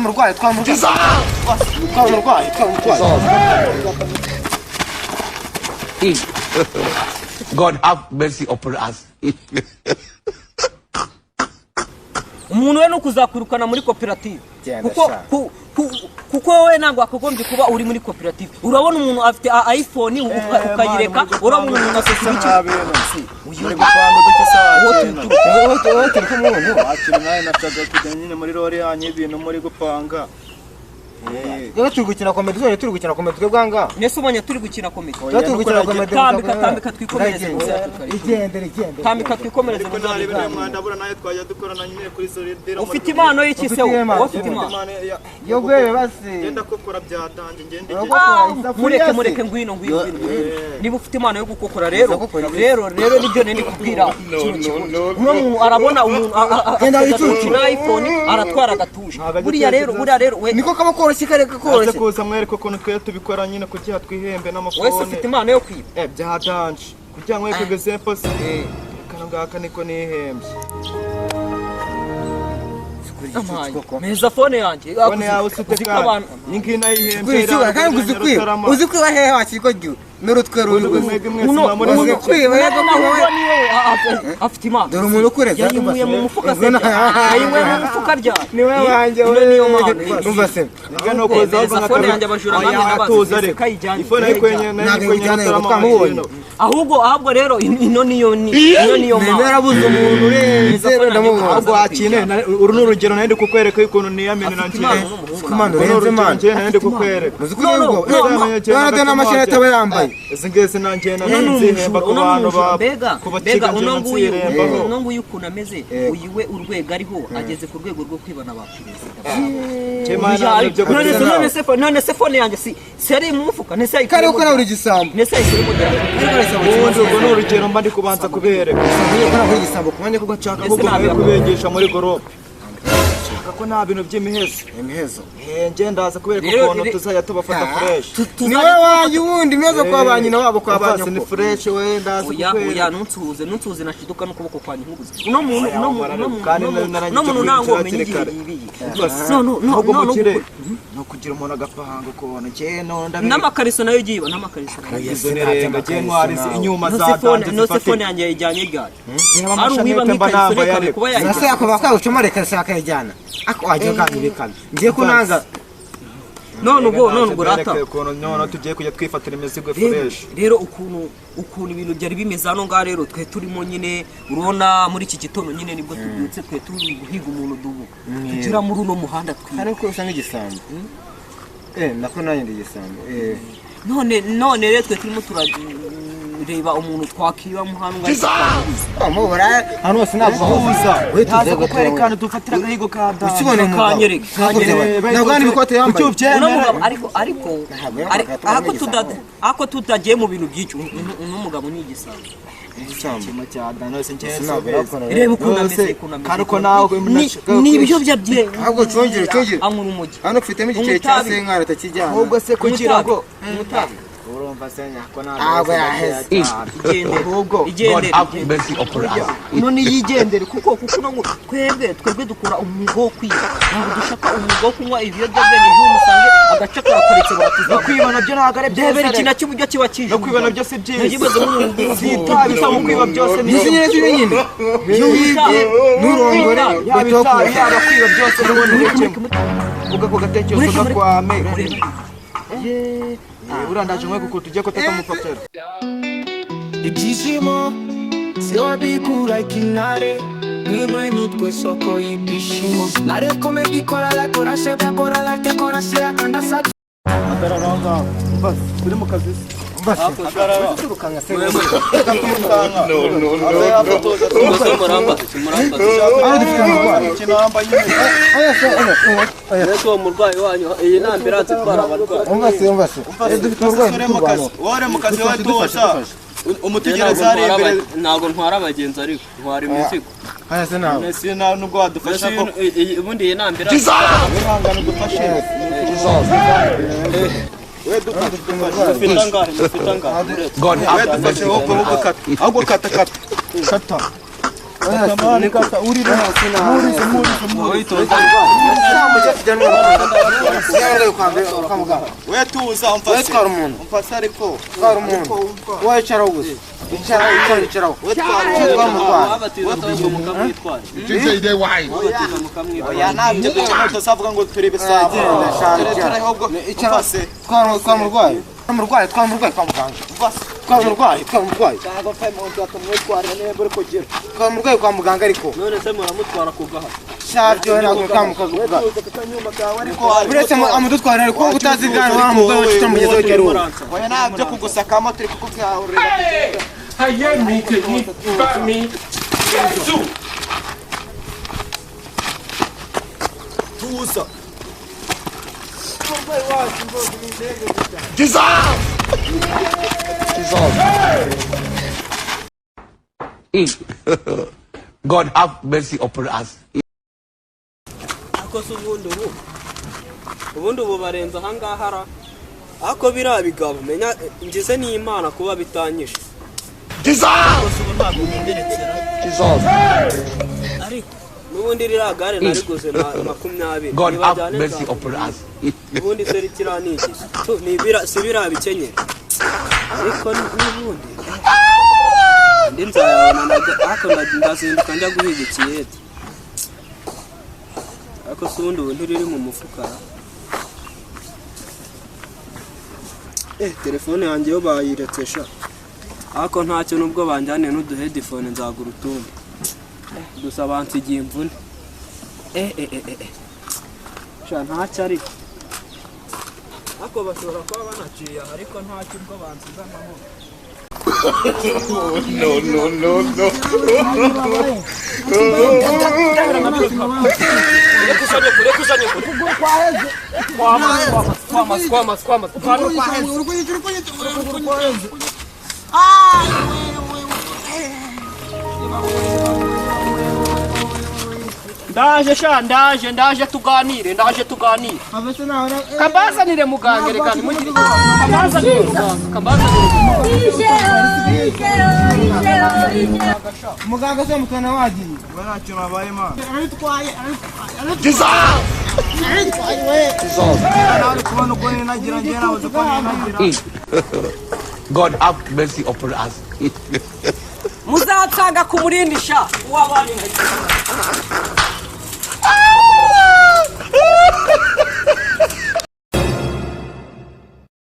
umurwayi God have mercy upon us. umuntu we no kuzakwirukana muri koperative kuko wowe ntabwo akagombye kuba uri muri koperative. urabona umuntu afite iPhone ukayireka, urabona umuntu asesa iki uri gupanga uduke sawa turi kumubona akiri naye nataga kujya nyine muri lori yanye ibintu muri gupanga. Yo turi gukina comedy zone, turi gukina comedy twebwanga. Nese ubonye turi gukina comedy. Yo turi gukina comedy. Tambika twikomereze mu bya igendere. Tambika twikomereze mu bya bya mwanda bura naye twajya dukorana nyine kuri solidero. Ufite impano y'iki se? Ufite impano. Yo gwe basi. Genda kokora byatanje ngende. Mureke ngwino. Niba ufite impano yo gukokora rero nibyo nende kubwira. Umuntu arabona umuntu agenda yicukira iPhone aratwara agatuje. Buriya rero we niko kaba kareka kose kuza mwereko ko twe tubikora nyine kugira twihembe n'amafone. Wese ufite impano yo kwiba byadanje kugira ngo yeke example kana ngaka niko nihembye. Meza phone yanjye phone yawe usute kandi ningi nayihembye kandi uzi kwiba hehe wakiko giwe merutwe umuntu kwiba yego afite impano. dore umuntu ukureza yayimuye mu mufuka se yayimuye mu mufuka rya niwe wanje niyo mpano umva se ngano koza phone yanjye abajura manje n'abazi kayijyanye iphone ayikwenye twamubonye ahubwo rero ino niyo mpano narabuze umuntu rero ndamubona ahubwo akine uru n'urugero nende kukwereka ukuntu niyamene nanje kumano renze manje nende kukwereka muzikuri ubwo none n'amashini ataba yambaye zingese nanje nanzihemba ku bantu bega unongu y'ukuntu ameze uyiwe urwego ariho ageze ku rwego rwo kwibana ba perezida. none se phone yanjye si ari mu mufuka nese kare uko nawe igisambo nese isiri mu gihe ubwo n'urugero mba ndi kubanza kubereka ko igisambo kumanye ko gacaka kubengesha muri gorope ko nta bintu by'imihezo nje ndaza kubereka ukuntu tuzajya tubafata fresh. niwe wanjye wundi meza kwa banyina wabo kwa banyu ni fresh we ndaza oya nunsuhuze nashiduka n'ukuboko kwa nyihuguze uno muntu nango menye igihe no kugira umuntu agapanga ukubona nje no ndabe n'amakariso nayo giba n'amakariso izo nerenga je ntwari inyuma za danje no phone yanjye ijyanye gari ari wiba nk'ikariso reka kuba yaje nase yakova kwa ucomare karisa akayijyana ako ajya kanibikana ngiye kunanga none ubwo rata none tugiye kujya twifatira imizigo fresh. rero ukuntu ibintu byari bimeze hano ngaha rero twe turimo nyine urabona muri iki gitondo nyine nibwo tubyutse twe turi guhiga umuntu dubu tugira muri uno muhanda twi ariko usanga igisambo nako nanjye ndigisambo none rero twe turimo turareba umuntu twakiba mu hano ngaha amubara hano hose navuza taze kwerekana dufatira gahigo ka danje ukibone kanyereka nagandi bikote yambaye ako tutagiye mu bintu byinshi n'umugabo ni igisambo icyama cya dano se nje reba ukuntu ameze karuko nawe ni ibyo byabye ahubwo cyongere amwe umugi hano ufitemo igice cya senkara takijyana ahubwo se kugira ngo umutabi urumva senya ko none yigendere kuko twebwe dukora umwuga wo kwiba ntabwo dushaka umwuga wo kunywa ibiyobyabwenge by'umusange agace kakoretse batuza kwiba nabyo ntabwo ari byebera ikintu cy'uburyo kiba kije no kwiba nabyo si byiza zitabiza mu kwiba byose ni nyine nyine n'urongore yaba kwiba byose n'ubundi uvuga ko gatekerezo gakwame urandaje mwe kuko tujye koteka mu papero ibyishimo siwabikura ikinare nimwe nutwe soko y'ibishimo nareko megikora la korashe bakora la tekora se akandasa agararanga bas turi mu kazi bas turukanga se no Yesu umurwayi wanyu iyi nambirance twara abarwayi umvase dufite umurwayi wore mu kazi wa tosha umutegereza ari imbere ntago ntwara abagenzi ariko ntwara imizigo se nawe nese nawe nubwo wadufasha ko ubundi iyi nambirance ihangana dufashe we dufashe ahubwo kata Kamani kaka uri na muri we tuza umfase umfase ariko wowe icara gusa icara we ya nabyo tuzavuga ngo turebe sawa umfase twamurwaye kwa muganga kwa muganga ariko none se muramutwara kugaha shabyo nako kamukavuga uretse amudutwara ariko utazigana wa muganga wacyo mugezeho cyaro oya nabyo kugusakamo turi kukubwira tuza God have mercy upon us. ako se ubundi ubu barenza ahangahara ako biriya bigabo menya ngize n'Imana kuba bitanyishe ariko n'ubundi ririya gare nariguze 20 God have mercy upon us. ubundi se rikiranigize si biriya bikenyera ariko n'ubundi ndi nzayabona ariko ndazinduka njya guhiga ikiyede ariko se ubundi ubu ntiriri mu mufuka telefone yanjye yo bayiretse sha ariko ntacyo nubwo banjyane n'udu headphone nzagura utundi gusa bansigiye imvune sha ntacyo ariko bashobora kuba banaciye ariko ntacyo ubwo bansize amahoro ndaje sha ndaje tuganire kambazanire muganga reka nimugire kambazanire muganga se mutwana wagiye ntacyo nabaye mana God have mercy upon us. muzatsanga ku burindi sha wabanye